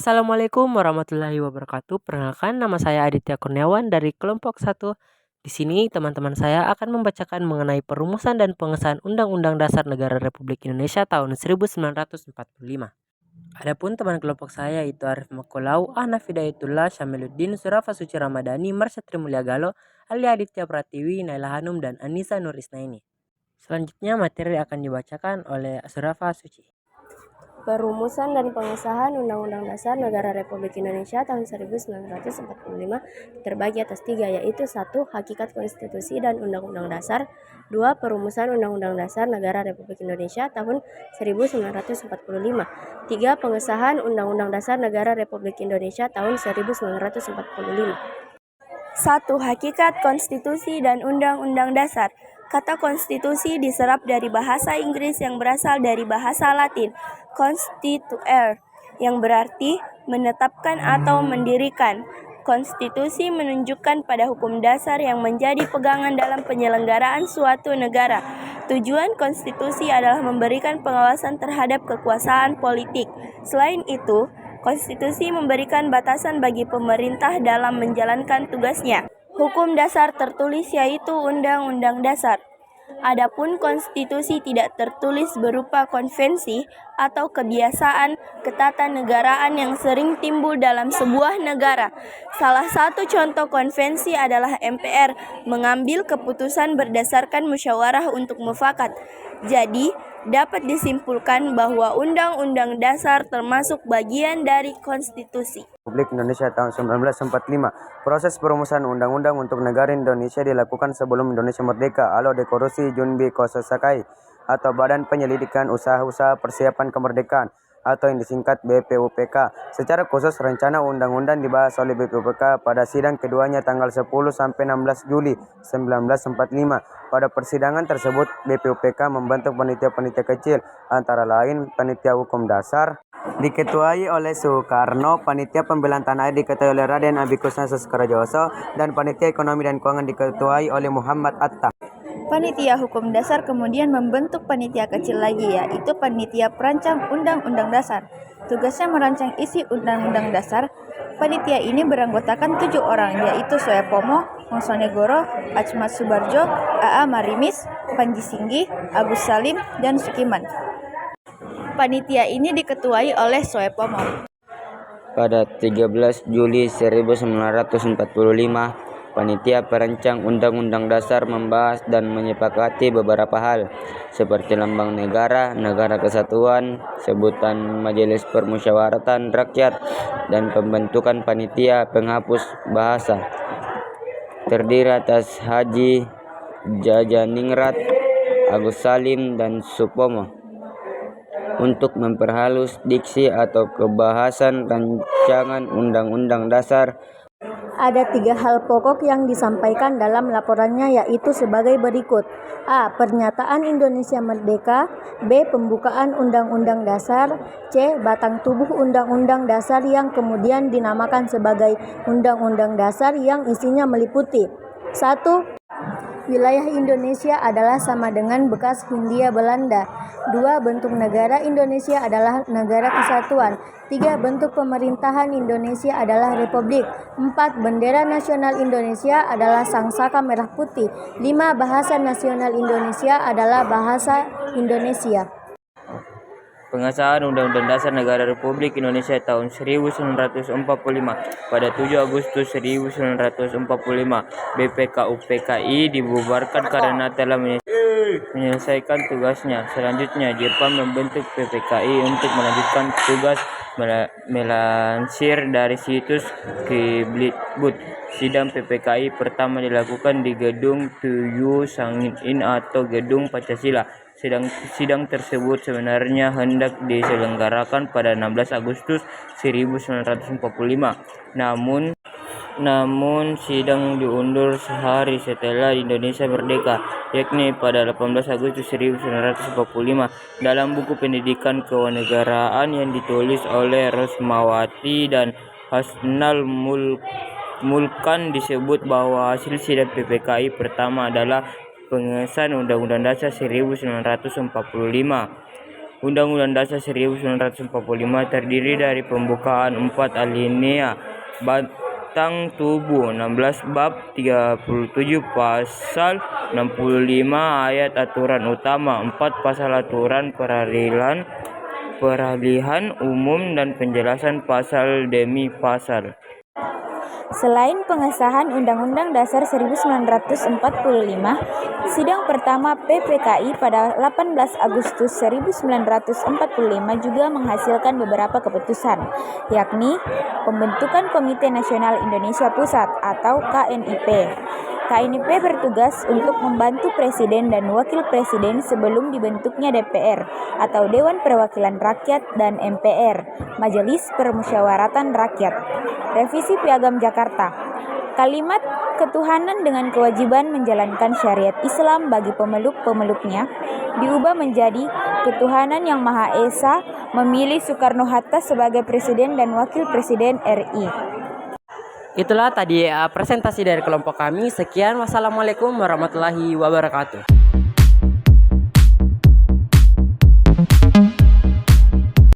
Assalamualaikum warahmatullahi wabarakatuh. Perkenalkan, nama saya Aditya Kurniawan dari kelompok 1. Di sini teman-teman saya akan membacakan mengenai perumusan dan pengesahan Undang-Undang Dasar Negara Republik Indonesia tahun 1945. Adapun teman kelompok saya itu Arif Makulau, Ahnaf Hidayatullah, Syamiluddin, Surafa Suci Ramadhani, Marsha Trimulia Galo, Ali Aditya Pratiwi, Naila Hanum, dan Anissa Nur Isnaini. Selanjutnya materi akan dibacakan oleh Surafa Suci. Perumusan dan pengesahan Undang-Undang Dasar Negara Republik Indonesia tahun 1945 terbagi atas 3, yaitu 1. Hakikat Konstitusi dan Undang-Undang Dasar. 2. Perumusan Undang-Undang Dasar Negara Republik Indonesia tahun 1945. 3. Pengesahan Undang-Undang Dasar Negara Republik Indonesia tahun 1945. 1. Hakikat Konstitusi dan Undang-Undang Dasar. Kata konstitusi diserap dari bahasa Inggris yang berasal dari bahasa Latin constituere, yang berarti menetapkan atau mendirikan. Konstitusi menunjukkan pada hukum dasar yang menjadi pegangan dalam penyelenggaraan suatu negara. Tujuan konstitusi adalah memberikan pengawasan terhadap kekuasaan politik. Selain itu, konstitusi memberikan batasan bagi pemerintah dalam menjalankan tugasnya. Hukum dasar tertulis yaitu Undang-Undang Dasar. Adapun konstitusi tidak tertulis berupa konvensi atau kebiasaan ketatanegaraan yang sering timbul dalam sebuah negara. Salah satu contoh konvensi adalah MPR mengambil keputusan berdasarkan musyawarah untuk mufakat. Jadi, dapat disimpulkan bahwa Undang-Undang Dasar termasuk bagian dari konstitusi Republik Indonesia tahun 1945. Proses perumusan undang-undang untuk negara Indonesia dilakukan sebelum Indonesia merdeka oleh Dekorasi Junbi Kososakai atau Badan Penyelidikan Usaha-Usaha Persiapan Kemerdekaan atau yang disingkat BPUPK. Secara khusus, rencana undang-undang dibahas oleh BPUPK pada sidang keduanya tanggal 10 sampai 16 Juli 1945. Pada persidangan tersebut, BPUPK membentuk panitia-panitia kecil, antara lain Panitia Hukum Dasar diketuai oleh Soekarno, Panitia Pembelaan Tanah Air diketuai oleh Raden Abikusna Soskrajoso, dan Panitia Ekonomi dan Keuangan diketuai oleh Muhammad Atta. Panitia Hukum Dasar kemudian membentuk panitia kecil lagi, yaitu Panitia Perancang Undang-Undang Dasar. Tugasnya merancang isi Undang-Undang Dasar. Panitia ini beranggotakan 7 orang, yaitu Soepomo, Mongso-Negoro, Achmad Subarjo, A.A. Marimis, Panji Singgi, Agus Salim, dan Sukiman. Panitia ini diketuai oleh Soepomo. Pada 13 Juli 1945, Panitia Perancang Undang-Undang Dasar membahas dan menyepakati beberapa hal, seperti lambang negara, negara kesatuan, sebutan Majelis Permusyawaratan Rakyat, dan pembentukan Panitia Penghapus Bahasa. Terdiri atas Haji Jajaningrat, Agus Salim, dan Supomo untuk memperhalus diksi atau kebahasan rancangan Undang-Undang Dasar. Ada 3 hal pokok yang disampaikan dalam laporannya, yaitu sebagai berikut. A. Pernyataan Indonesia Merdeka. B. Pembukaan Undang-Undang Dasar. C. Batang tubuh Undang-Undang Dasar yang kemudian dinamakan sebagai Undang-Undang Dasar yang isinya meliputi 1. Wilayah Indonesia adalah sama dengan bekas Hindia Belanda. 2. Bentuk negara Indonesia adalah negara kesatuan. 3. Bentuk pemerintahan Indonesia adalah republik. 4. Bendera nasional Indonesia adalah sangsaka merah putih. 5. Bahasa nasional Indonesia adalah bahasa Indonesia. Pengesahan Undang-Undang Dasar Negara Republik Indonesia tahun 1945. Pada 7 Agustus 1945, BPKUPKI dibubarkan karena telah menyelesaikan tugasnya. Selanjutnya, Jepang membentuk PPKI untuk melanjutkan tugas melansir dari situs Kiblit-But. Sidang PPKI pertama dilakukan di Gedung Tuyu Sangin atau Gedung Pancasila. Sidang tersebut sebenarnya hendak diselenggarakan pada 16 Agustus 1945. Namun sidang diundur sehari setelah Indonesia merdeka, yakni pada 18 Agustus 1945. Dalam buku pendidikan kewarganegaraan yang ditulis oleh Rosmawati dan Hasnal Mulkan disebut bahwa hasil sidang PPKI pertama adalah pengesahan Undang-Undang Dasar 1945. Undang-Undang Dasar 1945 terdiri dari pembukaan 4 alinea, batang tubuh 16 bab, 37 pasal, 65 ayat aturan utama, 4 pasal aturan peralihan umum dan penjelasan pasal demi pasal. Selain pengesahan Undang-Undang Dasar 1945, sidang pertama PPKI pada 18 Agustus 1945 juga menghasilkan beberapa keputusan, yakni pembentukan Komite Nasional Indonesia Pusat atau KNIP. KNIP bertugas untuk membantu Presiden dan Wakil Presiden sebelum dibentuknya DPR atau Dewan Perwakilan Rakyat dan MPR, Majelis Permusyawaratan Rakyat. Revisi Piagam Jakarta. Kalimat ketuhanan dengan kewajiban menjalankan syariat Islam bagi pemeluk-pemeluknya diubah menjadi ketuhanan yang Maha Esa memilih Soekarno-Hatta sebagai Presiden dan Wakil Presiden RI. Itulah tadi presentasi dari kelompok kami. Sekian, wassalamualaikum warahmatullahi wabarakatuh.